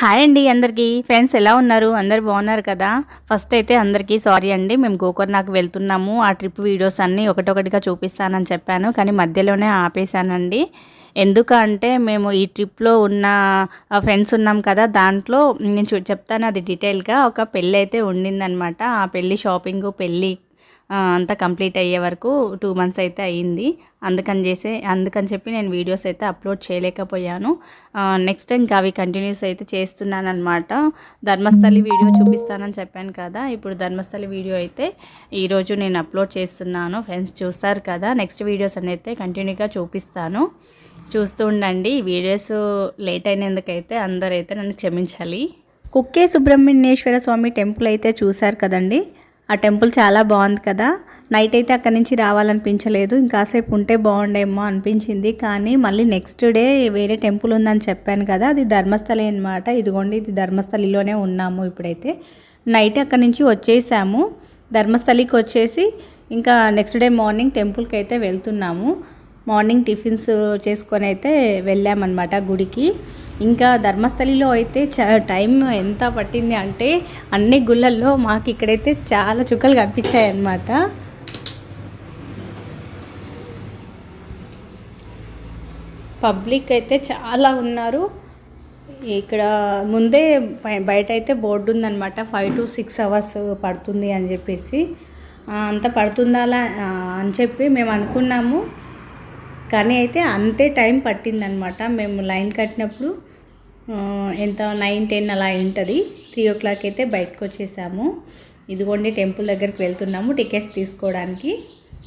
Hi అండి అందరికీ friends, ఎలా ఉన్నారు? అందరు బాగున్నారు కదా? ఫస్ట్ అయితే అందరికీ సారీ అండి, మేము గోకర్ణకు వెళ్తున్నాము. ఆ ట్రిప్ వీడియోస్ అన్నీ ఒకటొకటిగా చూపిస్తానని చెప్పాను, కానీ మధ్యలోనే ఆపేశానండి. ఎందుకంటే మేము ఈ ట్రిప్లో ఉన్న ఫ్రెండ్స్ ఉన్నాం కదా, దాంట్లో నేను చెప్తాను అది డీటెయిల్గా. ఒక పెళ్ళి అయితే ఉండిందనమాట. ఆ పెళ్ళి షాపింగ్ పెళ్ళి అంతా కంప్లీట్ అయ్యే వరకు 2 months అయితే అయ్యింది. అందుకని చెప్పి నేను వీడియోస్ అయితే అప్లోడ్ చేయలేకపోయాను. నెక్స్ట్ ఇంకా అవి కంటిన్యూస్ అయితే చేస్తున్నాను అనమాట. ధర్మస్థలి వీడియో చూపిస్తానని చెప్పాను కదా, ఇప్పుడు ధర్మస్థలి వీడియో అయితే ఈరోజు నేను అప్లోడ్ చేస్తున్నాను. ఫ్రెండ్స్ చూస్తారు కదా, నెక్స్ట్ వీడియోస్ అయితే కంటిన్యూగా చూపిస్తాను. చూస్తూ ఉండండి. వీడియోస్ లేట్ అయినందుకైతే అందరైతే నన్ను క్షమించాలి. కుక్కే సుబ్రహ్మణ్యేశ్వర స్వామి టెంపుల్ అయితే చూశారు కదండి. ఆ టెంపుల్ చాలా బాగుంది కదా. నైట్ అయితే అక్కడి నుంచి రావాలనిపించలేదు, ఇంకాసేపు ఉంటే బాగుండేమో అనిపించింది. కానీ మళ్ళీ నెక్స్ట్ డే వేరే టెంపుల్ ఉందని చెప్పాను కదా, అది ధర్మస్థలి అనమాట. ఇదిగోండి, ఇది ధర్మస్థలిలోనే ఉన్నాము. ఇప్పుడైతే నైట్ అక్కడి నుంచి వచ్చేసాము. ధర్మస్థలికి వచ్చేసి ఇంకా నెక్స్ట్ డే మార్నింగ్ టెంపుల్కి అయితే వెళ్తున్నాము. మార్నింగ్ టిఫిన్స్ చేసుకొని అయితే వెళ్ళామన్నమాట గుడికి. ఇంకా ధర్మస్థలిలో అయితే టైం ఎంత పట్టింది అంటే, అన్ని గుళ్ళల్లో మాకు ఇక్కడైతే చాలా చుక్కలు కనిపించాయి అన్నమాట. పబ్లిక్ అయితే చాలా ఉన్నారు. ఇక్కడ ముందే బయట అయితే బోర్డు ఉందన్నమాట, 5 to 6 hours పడుతుంది అని చెప్పేసి. అంత పడుతుందా అని చెప్పి మేము అనుకున్నాము, కానీ అయితే అంతే టైం పట్టిందనమాట. మేము లైన్ కట్టినప్పుడు ఎంత 9-10 అలా ఉంటుంది. 3 o'clock అయితే బయటకు వచ్చేసాము. ఇదిగోండి టెంపుల్ దగ్గరికి వెళ్తున్నాము టికెట్స్ తీసుకోవడానికి.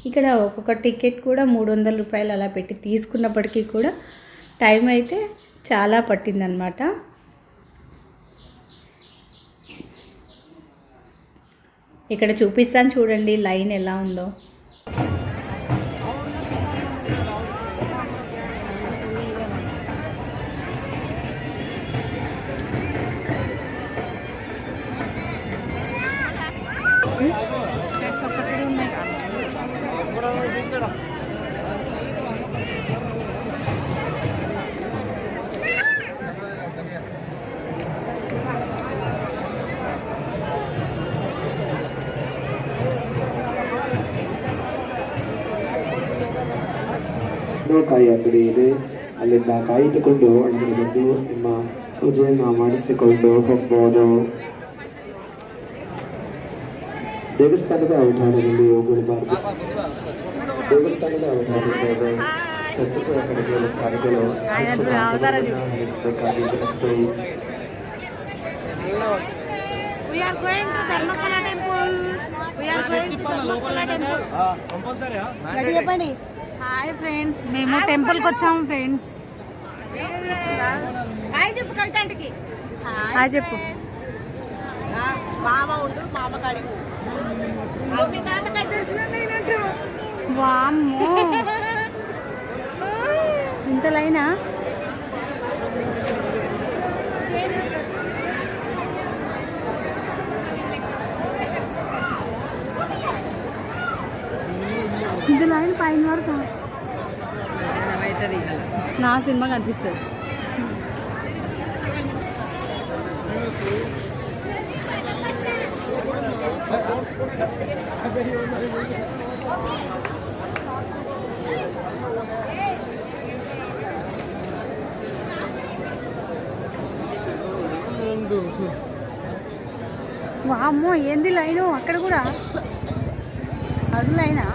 ఇక్కడ ఒక్కొక్క టికెట్ కూడా 300 రూపాయలు అలా పెట్టి తీసుకున్నప్పటికీ కూడా టైం అయితే చాలా పట్టిందనమాట. ఇక్కడ చూపిస్తాను చూడండి లైన్ ఎలా ఉందో. ಕಾಯಿ ಅಂಗಡಿ ಇದೆ, ಅಲ್ಲಿಂದ ಕಾಯಿ ತಗೊಂಡು ಒಳಗಡೆ ಬಂದು ನಿಮ್ಮ ಪೂಜೆಯನ್ನು ಮಾಡಿಸಿಕೊಂಡು ಹೋಗ್ಬೋದು. ದೇವಸ್ಥಾನದ ಅವಧಾನದಲ್ಲಿ ಹೋಗಬಾರದು. ದೇವಸ್ಥಾನದ ಅವಧಾನದಲ್ಲಿ ಸ್ವಚ್ಛತೆಯ ಕಡೆಗೆ ಕಾರ್ಯಗಳು ಹರಿಸಬೇಕಾಗಿ ವಿನಂತಿ. We are going to Dharmasthala temple. We are going to Dharmasthala temple. Compulsory ready చెప్పండి. హాయ్ ఫ్రెండ్స్, మేము టెంపుల్కి వచ్చాము ఫ్రెండ్స్. హాయ్ చెప్పు కవిత ఆంటీకి. హాయ్ చెప్పు. మామ ఉండు, మామ కాడికి వామ్మో ఇంత లైనా. ఇది లైన్ పైన వరకు నా సినిమా కనిపిస్తుంది. వామ్మో ఏంది లైను అక్కడ కూడా, అది లైనా.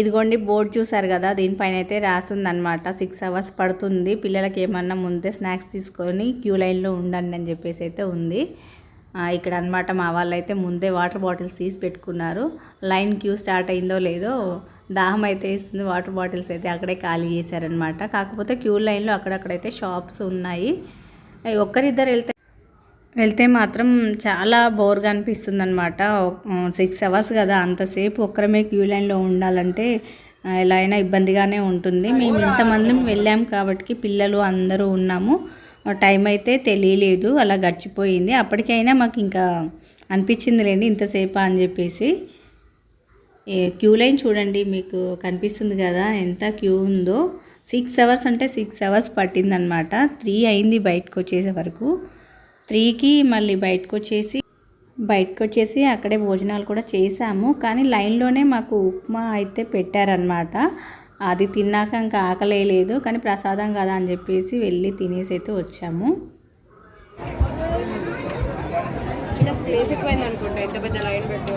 ఇదిగోండి బోర్డు చూసారు కదా, దీనిపైన అయితే రాస్తుందన్నమాట 6 అవర్స్ పడుతుంది, పిల్లలకి ఏమన్నా ముందే స్నాక్స్ తీసుకొని క్యూ లైన్లో ఉండండి అని చెప్పేసి అయితే ఉంది. ఇక్కడ అనమాట మా వాళ్ళు అయితే ముందే వాటర్ బాటిల్స్ తీసి పెట్టుకున్నారు. లైన్ క్యూ స్టార్ట్ అయిందో లేదో దాహం అయితే ఇస్తుంది, వాటర్ బాటిల్స్ అయితే అక్కడే ఖాళీ చేశారనమాట. కాకపోతే క్యూ లైన్లో అక్కడక్కడైతే షాప్స్ ఉన్నాయి. ఒక్కరిద్దరు వెళ్తే మాత్రం చాలా బోర్గా అనిపిస్తుంది అనమాట. 6 అవర్స్ కదా, అంతసేపు ఒక్కరమే క్యూ లైన్లో ఉండాలంటే ఎలా అయినా ఇబ్బందిగానే ఉంటుంది. మేము ఇంతమంది వెళ్ళాం కాబట్టి పిల్లలు అందరూ ఉన్నాము, టైం అయితే తెలియలేదు, అలా గడిచిపోయింది. అప్పటికైనా మాకు ఇంకా అనిపించింది లేండి ఇంతసేపు అని చెప్పేసి. క్యూ లైన్ చూడండి, మీకు కనిపిస్తుంది కదా ఎంత క్యూ ఉందో. 6 అవర్స్ అంటే 6 అవర్స్ పట్టిందనమాట. 3 అయింది బయటకు వచ్చేసే వరకు. 3కి మళ్ళీ బయటకు వచ్చేసి అక్కడే భోజనాలు కూడా చేసాము. కానీ లైన్లోనే మాకు ఉప్మా అయితే పెట్టారనమాట. అది తిన్నాక ఇంకా ఆకలే లేదు, కానీ ప్రసాదం కదా అని చెప్పేసి వెళ్ళి తినేసి అయితే వచ్చాము. ప్లేస్ ఎక్కువైంది అనుకుంటా, ఎంత పెద్ద లైన్ పెట్టు.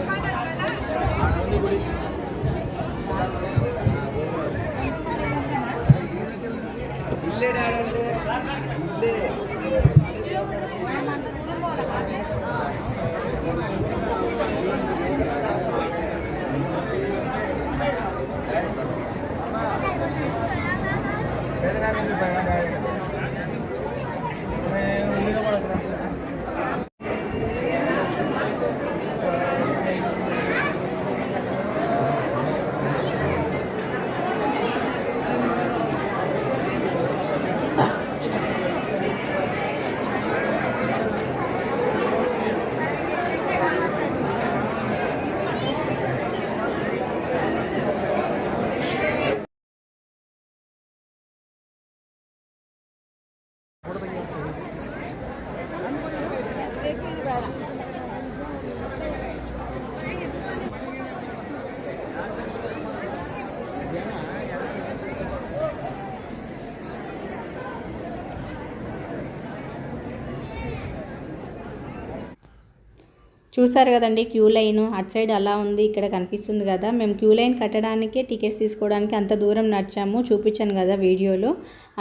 చూసారు కదండి క్యూ లైన్ అటు సైడ్ అలా ఉంది, ఇక్కడ కనిపిస్తుంది కదా. మేము క్యూ లైన్ కట్టడానికే టికెట్స్ తీసుకోవడానికి అంత దూరం నడిచాము, చూపించాను కదా వీడియోలో.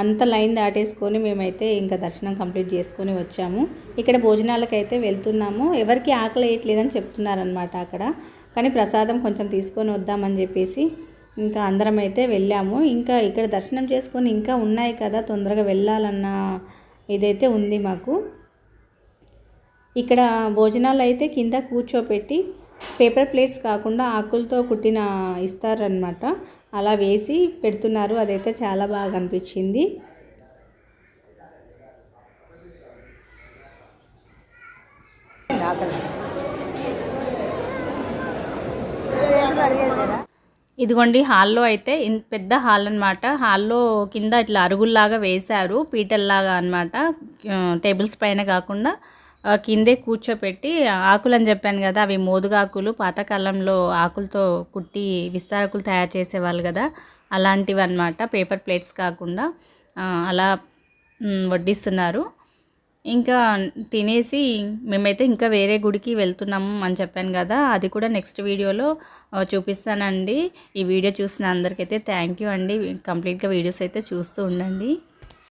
అంత లైన్ దాటేసుకొని మేమైతే ఇంకా దర్శనం కంప్లీట్ చేసుకొని వచ్చాము. ఇక్కడ భోజనాలకైతే వెళ్తున్నాము. ఎవరికి ఆకలి వేయట్లేదని చెప్తున్నారనమాట అక్కడ, కానీ ప్రసాదం కొంచెం తీసుకొని వద్దామని చెప్పేసి ఇంకా అందరం అయితే వెళ్ళాము. ఇంకా ఇక్కడ దర్శనం చేసుకొని ఇంకా ఉన్నాయి కదా, తొందరగా వెళ్ళాలన్న ఇదైతే ఉంది మాకు. ఇక్కడ భోజనాలు అయితే కింద కూర్చోపెట్టి పేపర్ ప్లేట్స్ కాకుండా ఆకులతో కుట్టిన ఇస్తారనమాట, అలా వేసి పెడుతున్నారు. అదైతే చాలా బాగా అనిపించింది. ఇదిగోండి హాల్లో అయితే పెద్ద హాల్ అనమాట. హాల్లో కింద ఇట్లా అరుగుల్లాగా వేశారు, పీటల్లాగా అనమాట. టేబుల్స్ పైన కాకుండా కిందే కూర్చోపెట్టి ఆకులు అని చెప్పాను కదా, అవి మోదుగాకులు, పాతకాలంలో ఆకులతో కుట్టి విస్తారకులు తయారు చేసేవాళ్ళు కదా, అలాంటివి అనమాట. పేపర్ ప్లేట్స్ కాకుండా అలా వడ్డిస్తున్నారు. ఇంకా తినేసి మేమైతే ఇంకా వేరే గుడికి వెళ్తున్నాము అని చెప్పాను కదా, అది కూడా నెక్స్ట్ వీడియోలో చూపిస్తానండి. ఈ వీడియో చూసిన అందరికైతే థ్యాంక్ యూ అండి. కంప్లీట్గా వీడియోస్ అయితే చూస్తూ ఉండండి.